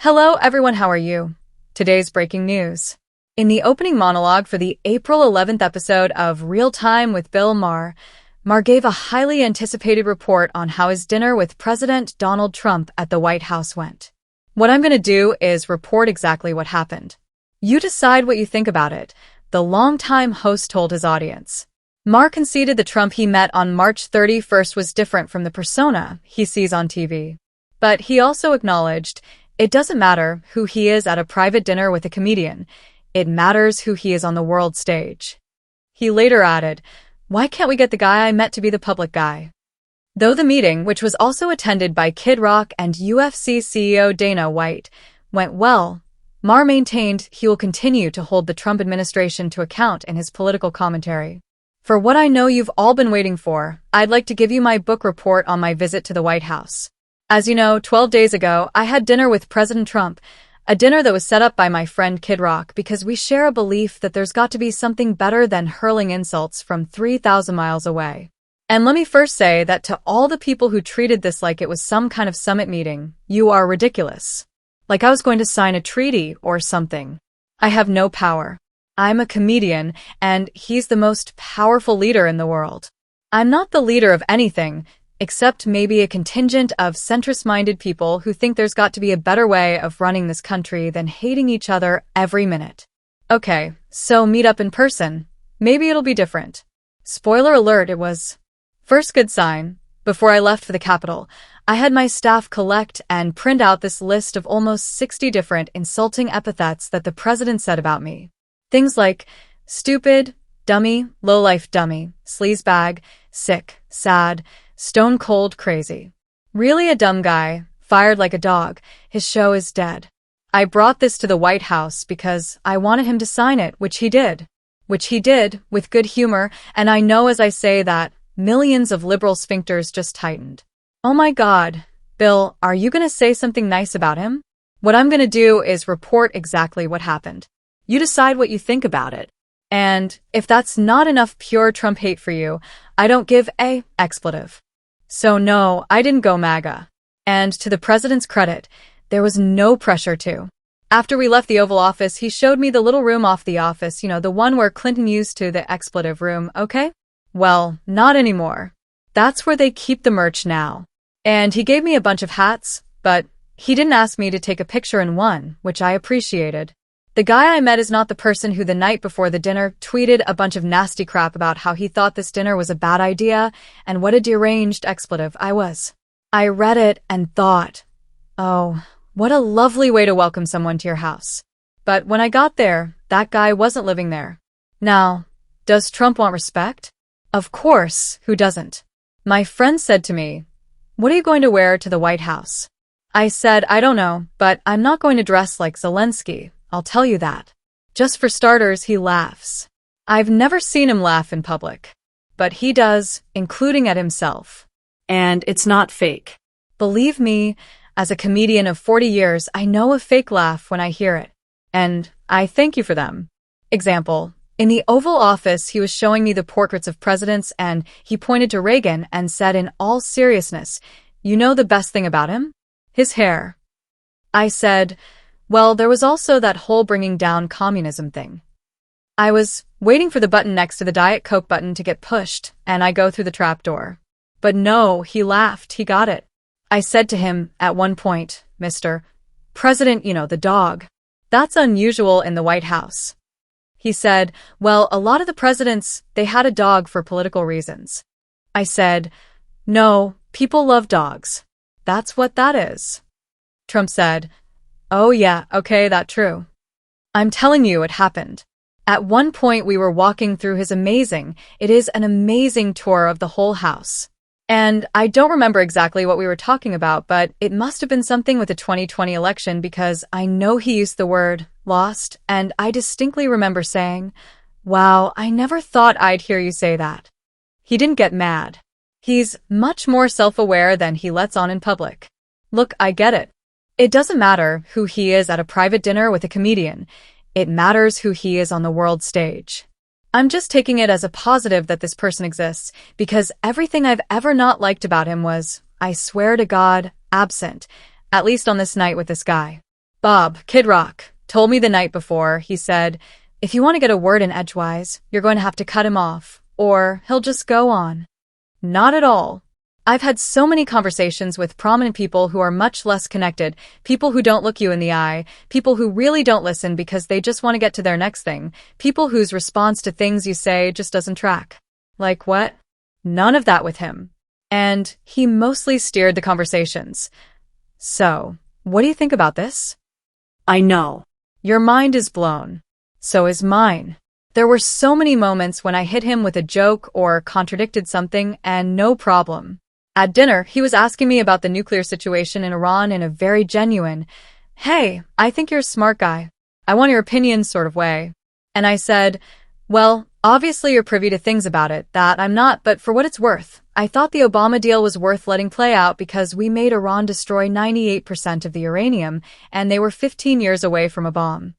Hello everyone, how are you? Today's breaking news. In the opening monologue for the April 11th episode of Real Time with Bill Maher, Maher gave a highly anticipated report on how his dinner with President Donald Trump at the White House went. What I'm going to do is report exactly what happened. You decide what you think about it, the longtime host told his audience. Maher conceded the Trump he met on March 31st was different from the persona he sees on TV. But he also acknowledged, it doesn't matter who he is at a private dinner with a comedian. It matters who he is on the world stage. He later added, why can't we get the guy I met to be the public guy? Though the meeting, which was also attended by Kid Rock and UFC CEO Dana White, went well, Maher maintained he will continue to hold the Trump administration to account in his political commentary. For what I know you've all been waiting for, I'd like to give you my book report on my visit to the White House. As you know, 12 days ago, I had dinner with President Trump, a dinner that was set up by my friend Kid Rock because we share a belief that there's got to be something better than hurling insults from 3,000 miles away. And let me first say that to all the people who treated this like it was some kind of summit meeting, you are ridiculous. Like I was going to sign a treaty or something. I have no power. I'm a comedian, and he's the most powerful leader in the world. I'm not the leader of anything, except maybe a contingent of centrist-minded people who think there's got to be a better way of running this country than hating each other every minute. Okay, so meet up in person. Maybe it'll be different. Spoiler alert, it was. First good sign. Before I left for the Capitol, I had my staff collect and print out this list of almost 60 different insulting epithets that the president said about me. Things like stupid, dummy, lowlife dummy, sleazebag, sick, sad, stone cold crazy. Really a dumb guy, fired like a dog, his show is dead. I brought this to the White House because I wanted him to sign it, which he did. With good humor, and I know as I say that, millions of liberal sphincters just tightened. Oh my God, Bill, are you going to say something nice about him? What I'm going to do is report exactly what happened. You decide what you think about it. And if that's not enough pure Trump hate for you, I don't give a expletive. So no, I didn't go MAGA. And to the president's credit, there was no pressure to. After we left the Oval Office, he showed me the little room off the office, the one where Clinton used to, the expletive room, okay? Well, not anymore. That's where they keep the merch now. And he gave me a bunch of hats, but he didn't ask me to take a picture in one, which I appreciated. The guy I met is not the person who the night before the dinner tweeted a bunch of nasty crap about how he thought this dinner was a bad idea and what a deranged expletive I was. I read it and thought, oh, what a lovely way to welcome someone to your house. But when I got there, that guy wasn't living there. Now, does Trump want respect? Of course, who doesn't? My friend said to me, what are you going to wear to the White House? I said, I don't know, but I'm not going to dress like Zelensky. I'll tell you that. Just for starters, he laughs. I've never seen him laugh in public. But he does, including at himself. And it's not fake. Believe me, as a comedian of 40 years, I know a fake laugh when I hear it. And I thank you for them. Example, in the Oval Office, he was showing me the portraits of presidents and he pointed to Reagan and said in all seriousness, you know the best thing about him? His hair. I said, well, there was also that whole bringing down communism thing. I was waiting for the button next to the Diet Coke button to get pushed, and I go through the trap door. But no, he laughed, he got it. I said to him at one point, Mr. President, the dog. That's unusual in the White House. He said, well, a lot of the presidents, they had a dog for political reasons. I said, no, people love dogs. That's what that is. Trump said, oh yeah, okay, that's true. I'm telling you, it happened. At one point we were walking through it is an amazing tour of the whole house. And I don't remember exactly what we were talking about, but it must have been something with the 2020 election because I know he used the word lost, and I distinctly remember saying, wow, I never thought I'd hear you say that. He didn't get mad. He's much more self-aware than he lets on in public. Look, I get it. It doesn't matter who he is at a private dinner with a comedian. It matters who he is on the world stage. I'm just taking it as a positive that this person exists because everything I've ever not liked about him was, I swear to God, absent, at least on this night with this guy. Bob, Kid Rock, told me the night before. He said, if you want to get a word in edgewise, you're going to have to cut him off, or he'll just go on. Not at all. I've had so many conversations with prominent people who are much less connected, people who don't look you in the eye, people who really don't listen because they just want to get to their next thing, people whose response to things you say just doesn't track. Like what? None of that with him. And he mostly steered the conversations. So, what do you think about this? I know. Your mind is blown. So is mine. There were so many moments when I hit him with a joke or contradicted something and no problem. At dinner, he was asking me about the nuclear situation in Iran in a very genuine, hey, I think you're a smart guy. I want your opinion sort of way. And I said, well, obviously you're privy to things about it that I'm not, but for what it's worth, I thought the Obama deal was worth letting play out because we made Iran destroy 98% of the uranium and they were 15 years away from a bomb.